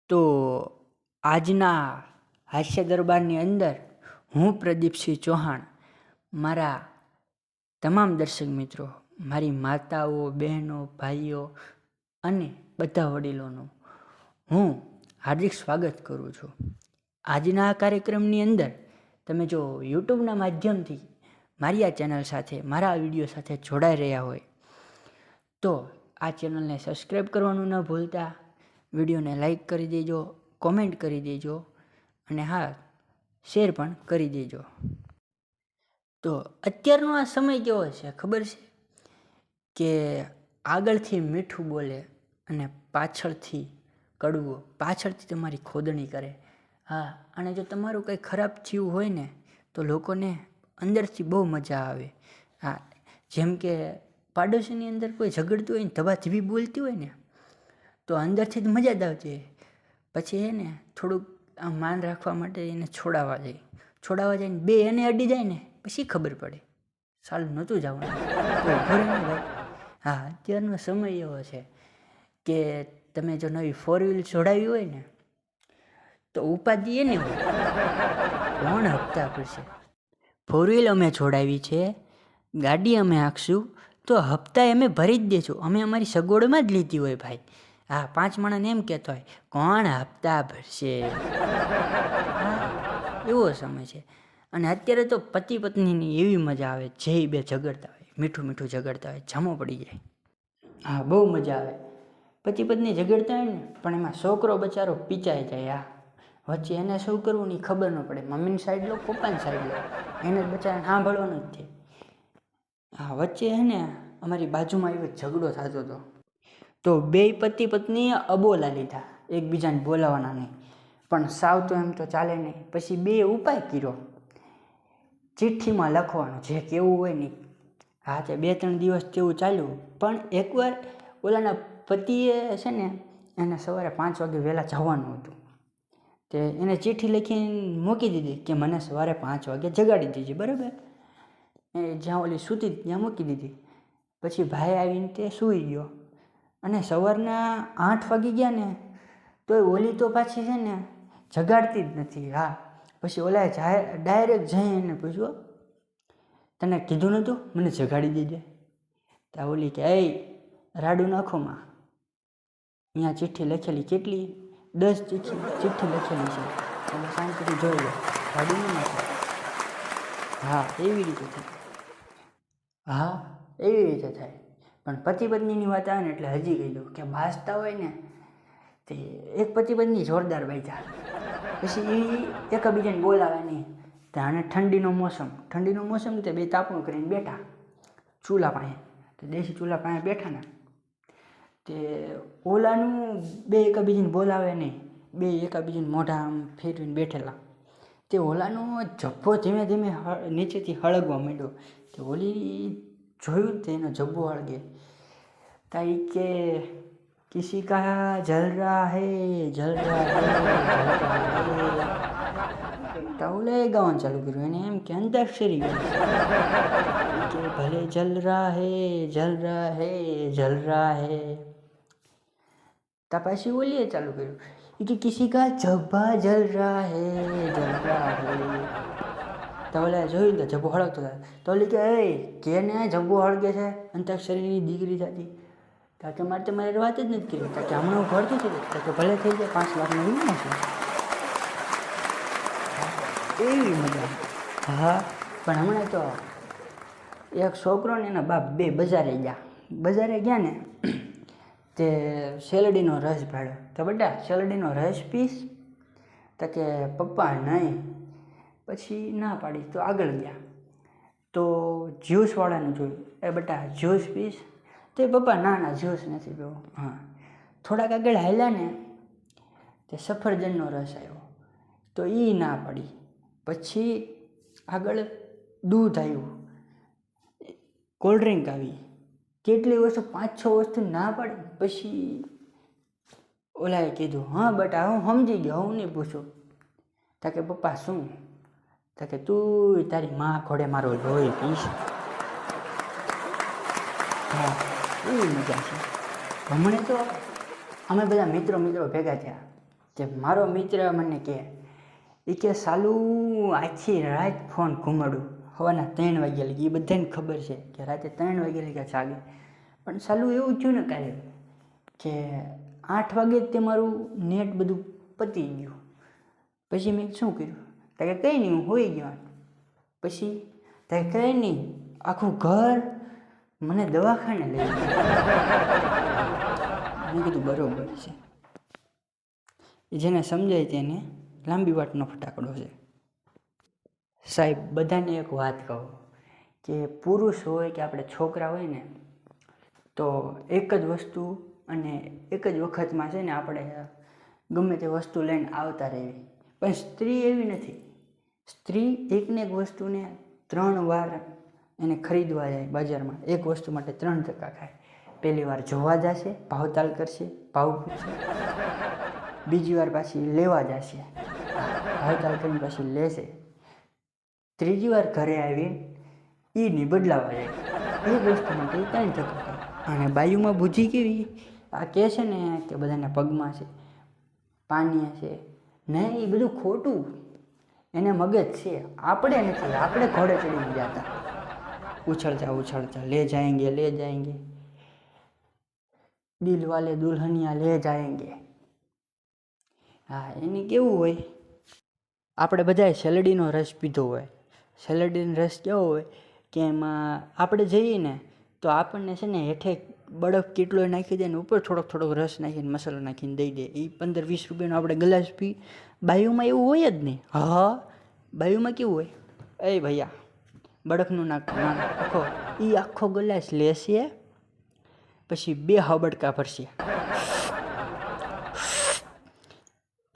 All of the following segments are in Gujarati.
તો આજના હાસ્ય દરબારની અંદર હું પ્રદીપસિંહ ચૌહાણ મારા તમામ દર્શક મિત્રો, મારી માતાઓ, બહેનો, ભાઈઓ અને બધા વડીલોનું હું હાર્દિક સ્વાગત કરું છું. આજના આ કાર્યક્રમની અંદર તમે જો યુટ્યુબના માધ્યમથી મારી આ ચેનલ સાથે, મારા આ વિડીયો સાથે જોડાઈ રહ્યા હોય તો આ ચેનલને સબસ્ક્રાઈબ કરવાનું ન ભૂલતા, વિડીયોને લાઈક કરી દેજો, કોમેન્ટ કરી દેજો અને હા, શેર પણ કરી દેજો. તો અત્યારનો આ સમય કેવો છે ખબર છે કે આગળથી મીઠું બોલે અને પાછળથી કડવું, પાછળથી તમારી ખોદણી કરે. હા, અને જો તમારું કંઈ ખરાબ થયું હોય ને તો લોકોને અંદરથી બહુ મજા આવે. હા, જેમ કે પાડોશીની અંદર કોઈ ઝઘડતું હોય ને, ધબાધબી બોલતી હોય ને તો અંદરથી જ મજા જ આવતી હોય. પછી એને થોડુંક આમ માન રાખવા માટે એને છોડાવવા જાય ને બે એને અડી જાય ને પછી ખબર પડે સાલું નહોતું જવાનું તો ઉભો રહે ને ભાઈ. હા, અત્યારનો સમય એવો છે કે તમે જો નવી 4 વ્હીલ જોડાવી હોય ને તો ઉપાધિ એને હોય કોણ હપ્તા ભરશે. 4 વ્હીલ અમે જોડાવી છે, ગાડી અમે હાંકશું તો હપ્તા અમે ભરી જ દેશું. અમે અમારી સગવડમાં જ લીધી હોય ભાઈ. હા, 5 માણસને એમ કહેતો હોય કોણ હપ્તા ભરશે. એવો સમય છે. અને અત્યારે તો પતિ પત્નીની એવી મજા આવે, જે બે ઝઘડતા હોય, મીઠું મીઠું ઝઘડતા હોય, જામો પડી જાય. હા, બહુ મજા આવે. પતિ પત્ની ઝઘડતા હોય ને પણ એમાં છોકરો બચારો પીચાઈ જાય. હા, વચ્ચે એને શું કરવું ને ખબર ન પડે. મમ્મીની સાઈડ લો, પપ્પાની સાઈડ લો, એને જ બચારાને સાંભળવાનું જ છે. હા, વચ્ચે હે ને અમારી બાજુમાં એવો ઝઘડો થતો હતો તો બે પતિ પત્નીએ અબોલા લીધા, એકબીજાને બોલાવવાના નહીં. પણ સાવ તો એમ તો ચાલે નહીં. પછી બે ઉપાય કર્યો, ચિઠ્ઠીમાં લખવાનું જે કેવું હોય ને. હા, તે 2-3 દિવસ તેવું ચાલ્યું. પણ એકવાર ઓલાના પતિએ છે ને એને સવારે 5 વાગે વહેલા જવાનું હતું. તે એને ચિઠ્ઠી લખીને મૂકી દીધી કે મને સવારે 5 વાગે જગાડી દીધી. બરાબર, એ જ્યાં ઓલી સૂતી ત્યાં મૂકી દીધી. પછી ભાઈ આવીને તે સૂઈ ગયો અને સવારના 8 વાગી ગયા ને તોય ઓલી તો પાછી છે ને જગાડતી જ નથી. હા, પછી ઓલાએ ડાયરેક્ટ જઈને પૂછ્યું, તને કીધું નહોતું મને જગાડી દેજે? ત્યાં ઓલી કે એ રાડું નાખોમાં, અહીંયા ચિઠ્ઠી લખેલી કેટલી 10 ચિઠ્ઠી લખેલી છે, તમે શાંતિથી જોઈ લો, રાડું નહીં નાખો. હા, એવી રીતે થાય. હા, એવી રીતે થાય. પણ પતિ પત્નીની વાત આવે ને એટલે હજી કહી દઉં કે બાજતા હોય ને તે એક પતિ પત્ની જોરદાર બાજ્યા. પછી એ એકબીજાને બોલાવે નહીં. ત્યાં ઠંડીનો મોસમ તે બે તાપણું કરીને બેઠા ચૂલા પાસે. તો દેશી ચૂલા પાસે બેઠા ને તે ઓલાનું બે એકબીજાને બોલાવે નહીં, બે એકબીજાને મોઢા આમ ફેરવીને બેઠેલા. તે ઓલાનો જબ્બો ધીમે ધીમે નીચેથી હળગવા માંડ્યો. તે ઓલી જોયું તે એનો જબ્બો હળગે. તાઈ કે કિસી કા જલ રહા હૈ, જલ રહા હૈ. ઓલે ગાવાનું ચાલુ કર્યું. એને એમ કે અંતાક્ષરી કે ભલે જલ રહા હૈ, જલ રહા હૈ, જલ રહા હૈ. તા પછી ઓલીએ ચાલુ કર્યું કે કિસી કા જબ્બા જલ રહા હૈ, જલ રહા હૈ. તો ઓલા જોયું તો જબ્બો હળગતો થાય. તો ઓલી કે એ કેને જબ્બો હળગે છે, અંતાક્ષરીની દીકરી થતી. તો મારે તમારે વાત જ નથી કરી. કે હમણાં હું ભરતી હતી તો ભલે થઈ જાય 5 લાખનો વીમો છે. એવી મજા. હા, પણ હમણાં તો એક છોકરો ને એના બાપ બે બજારે ગયા ને તે શેરડીનો રસ ભાડ્યો. તો બેટા શેરડીનો રસ પીસ? તો કે પપ્પા નહીં. પછી ના પાડી તો આગળ ગયા તો જ્યુસવાળાને જોયું, એ બેટા જ્યુસ પીસ? તો એ પપ્પા ના જ્યુસ નથી પીવો. હા, થોડાક આગળ હાલ્યા ને તે સફરજનનો રસ આવ્યો તો એ ના પાડી. પછી આગળ દૂધ આવ્યું, કોલ્ડ ડ્રિંક આવી, કેટલી વસ્તુ 5-6 વસ્તુ ના પાડી. પછી ઓલાએ કીધું, હા બેટા હું સમજી ગયો, હું નહીં પૂછું. તો કે પપ્પા શું? તો કે તું તારી માં ઘોડે મારો લોહી પીશ. હા, એવી મજા છે. હમણાં તો અમે બધા મિત્રો ભેગા થયા તે મારો મિત્ર મને કહે એ કે સાલું આખી રાત ફોન ઘુમાડું સવારના 3 વાગ્યા લગી. એ બધાને ખબર છે કે રાતે 3 વાગ્યા લગી જાગે, પણ સાલું એવું થયું ને કાલે કે 8 વાગે જ તે મારું નેટ બધું પતી ગયું. પછી મેં શું કર્યું, તો કે કંઈ નહીં, હું હોઈ ગયો. પછી તો કંઈ નહીં, આખું ઘર મને દવાખાને લઈ ગયું. મેં કીધું બરોબર છે, જેને સમજાય તેને લાંબી વાટનો ફટાકડો છે. સાહેબ બધાને એક વાત કહો કે પુરુષ હોય કે આપણે છોકરા હોય ને, તો એક જ વસ્તુ અને એક જ વખતમાં છે ને આપણે ગમે તે વસ્તુ લઈને આવતા રહેવી. પણ સ્ત્રી એવી નથી. સ્ત્રી એકને એક વસ્તુને 3 વાર એને ખરીદવા જાય બજારમાં. એક વસ્તુ માટે 3 ધક્કા ખાય. પહેલી વાર જોવા જશે, ભાવતાલ કરશે, ભાવ પૂછશે. બીજી વાર પાછી લેવા જશે, ભાવતાલ કરીને પછી લેશે. ત્રીજી વાર ઘરે આવીને એની બદલાવા જાય. એક વસ્તુ માટે 3 ધક્કા ખાય. અને બાયુમાં બુદ્ધિ કેવી, આ કહે છે ને કે બધાને પગમાં છે, પાણી છે, નહીં, એ બધું ખોટું. એને મગજ છે, આપણે નથી. આપણે ઘોડે ચડીને જતા, ઉછળતા ઉછળતા લે જાएंगे, દિલ વાલે દુલ્હનિયા લે જાएंगे. હા, એને કેવું હોય, આપણે બધાએ શેલડીનો રસ પીધો હોય. શેલડીનો રસ કેવો હોય કે એમાં આપણે જઈએ ને તો આપણને છે ને હેઠે બરફ કેટલો નાખી દે ને ઉપર થોડોક રસ નાખીને મસાલો નાખીને દઈ દે. એ 15-20 રૂપિયાનો આપણે ગ્લાસ પી. બાયુમાં એવું હોય જ નહીં. હા, બાયુમાં કેવું હોય, એ ભૈયા બરફનું નાખો. એ આખો ગ્લાસ લેશે, પછી 2 હાબડકા ભરશે,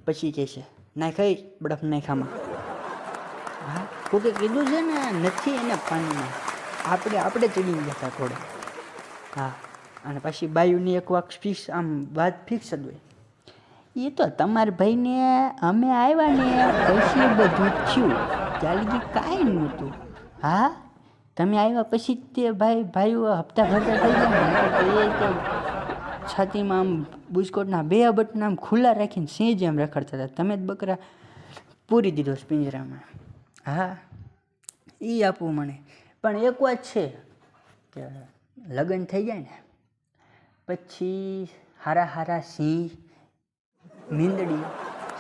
પછી કહેશે નાખાઈ બરફ નાખામાં. હા, કોકે કીધું છે ને નથી એને પાણીમાં. આપણે ચડીને જતા ઘોડે. હા, અને પછી બાયુની એક વાત ફિક્સ જ હોય, એ તો તમારા ભાઈને અમે આવ્યા ને પછી બધું થયું, ચાલી કાંઈ નહોતું. હા, તમે આવ્યા પછી જ તે ભાઈઓ હપ્તા ભરતા થઈ ગયા. એ તો છાતીમાં આમ બુસ્કોટના 2 બટન આમ ખુલ્લા રાખીને સિંહ જેમ રખડતા હતા. તમે જ બકરા પૂરી દીધો પિંજરામાં. હા, એ આપવું મને. પણ એક વાત છે કે લગ્ન થઈ જાય ને પછી હારા સિંહ, મીંદડી,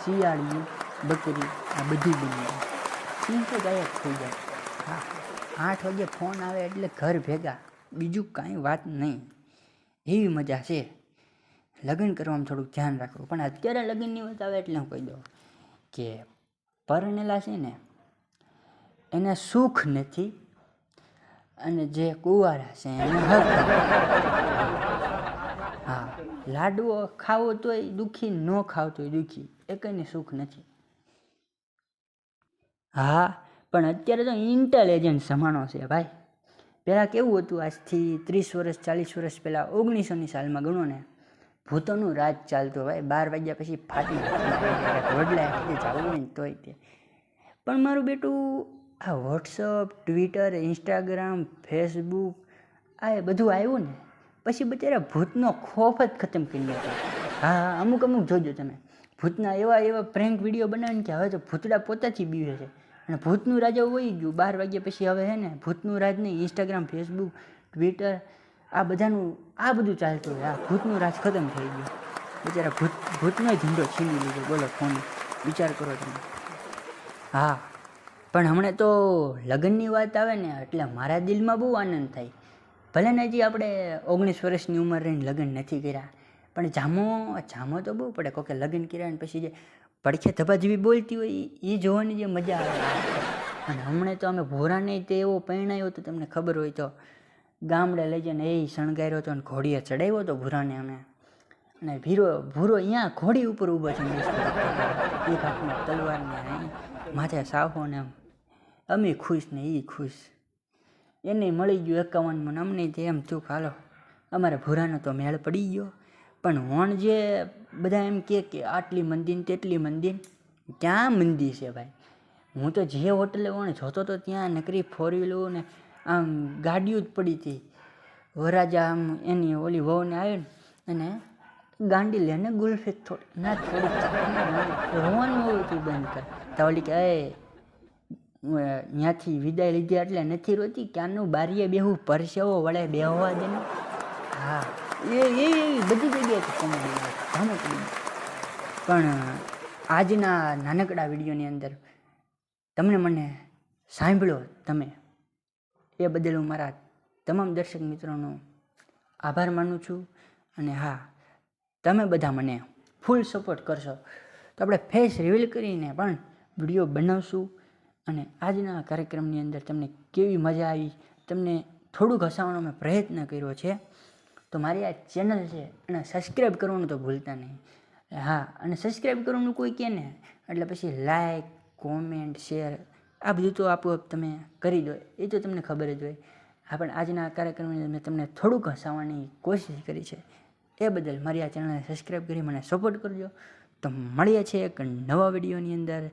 શિયાળી, બકરી આ બધી બની જાય. સિંહ તો ગાયબ થઈ જાય. હા, 8 વાગે ફોન આવે એટલે ઘર ભેગા, બીજું કાંઈ વાત નહીં. એવી મજા છે. લગ્ન કરવામાં થોડુંક ધ્યાન રાખવું. પણ અત્યારે લગ્નની વાત આવે એટલે હું કહી દઉં કે પરણેલા છે ને એને સુખ નથી, અને જે કુંવારા છે એને હક. હા, લાડવો ખાવો તોય દુઃખી, ન ખાવ તોય દુઃખી, એકને સુખ નથી. હા, પણ અત્યારે તો ઇન્ટેલિજન્ટ જમાનો છે ભાઈ. પહેલાં કેવું હતું, આજથી 30 વર્ષ 40 વર્ષ પહેલાં 1900ની સાલમાં ગણો ને, ભૂતોનું રાજ ચાલતું. ભાઈ 12 વાગ્યા પછી ફાટી વડલા જવું હોય ને તોય તે. પણ મારું બેટું આ વોટ્સઅપ, ટ્વિટર, ઇન્સ્ટાગ્રામ, ફેસબુક આ બધું આવ્યું ને પછી બચારા ભૂતનો ખોફ જ ખતમ કરી નાખ્યો. હા, અમુક જોજો તમે, ભૂતના એવા પ્રેન્ક વિડીયો બનાવીને કે હવે તો ભૂતડા પોતાથી બીવે છે. અને ભૂતનું રાજ વહી ગયું. 12 વાગ્યા પછી હવે હે ને ભૂતનું રાજ નહીં, ઇન્સ્ટાગ્રામ, ફેસબુક, ટ્વિટર આ બધું ચાલતું હોય. આ ભૂતનું રાજ ખતમ થઈ ગયું. બિચારા ભૂતનો ધંધો છીની લીધો. બોલો ફોન, વિચાર કરો તમે. હા, પણ હમણાં તો લગ્નની વાત આવે ને એટલે મારા દિલમાં બહુ આનંદ થાય. ભલે ને હજી આપણે 19 વર્ષની ઉંમર રહીને લગ્ન નથી કર્યા, પણ જામો તો બહુ પડે. કોકે લગ્ન કર્યા ને પછી જે પડખે ધબા જેવી બોલતી હોય એ જોવાની જે મજા આવે. અને હમણાં તો અમે ભોરાને તે એવો પરણાયો તો તમને ખબર હોય તો ગામડે લઈ જઈને એ શણગાર્યો હતો અને ઘોડીએ ચડાવ્યો હતો ભૂરાને અમે. અને ભૂરો અહીંયા ઘોડી ઉપર ઊભો છે, એક હાથમાં તલવારને માથે સાફો ને. અમે ખુશ ને એ ખુશ. એને મળી ગયું 51 ને અમને એમ થયું હાલો અમારે ભૂરાનો તો મેળ પડી ગયો. પણ વણ જે બધા એમ કે આટલી મંદી તેટલી મંદી, ક્યાં મંદી છે ભાઈ. હું તો જે હોટલે વણ જોતો તો ત્યાં નકરી 4 વ્હીલો ને આમ ગાડીઓ જ પડી હતી. વરાજા આમ એની ઓલી વહુને આવ્યો ને અને ગાંડી લે ને ગુલ્ફી થોડી ના થોડી રોવાનું હોય તું બંધ કર. તો ઓલી કે ત્યાંથી વિદાય લીધી એટલે નથી રોતી, ક્યાંનું બારીએ બેહું પરસેવો વળે બેહવા દે ને. હા એ બધી જગ્યાએ કોમેડી ધામો. પણ આજના નાનકડા વિડીયોની અંદર તમને મને સાંભળ્યો તમે એ બદલ હું મારા તમામ દર્શક મિત્રોનો આભાર માનું છું. અને હા, તમે બધા મને ફૂલ સપોર્ટ કરશો તો આપણે ફેસ રિવીલ કરીને પણ વિડીયો બનાવશું. અને આજના કાર્યક્રમની અંદર તમને કેવી મજા આવી, તમને થોડુંક હસાવવાનો મેં પ્રયત્ન કર્યો છે. તો મારી આ ચેનલ છે એને સબસ્ક્રાઈબ કરવાનું તો ભૂલતા નહીં. હા, અને સબસ્ક્રાઈબ કરવાનું કોઈ કહે ને એટલે પછી લાઈક, કોમેન્ટ, શેર આ બધું તો આપોઆપ તમે કરી દો, એ તો તમને ખબર જ હોય. હા, પણ આજના કાર્યક્રમની અંદર મેં તમને થોડુંક હસાવવાની કોશિશ કરી છે. એ બદલ મારી આ ચેનલને સબસ્ક્રાઈબ કરી મને સપોર્ટ કરજો. તો મળીએ છીએ એક નવા વિડીયોની અંદર.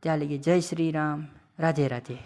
ત્યાં લગી જય શ્રી રામ, રાધે રાધે.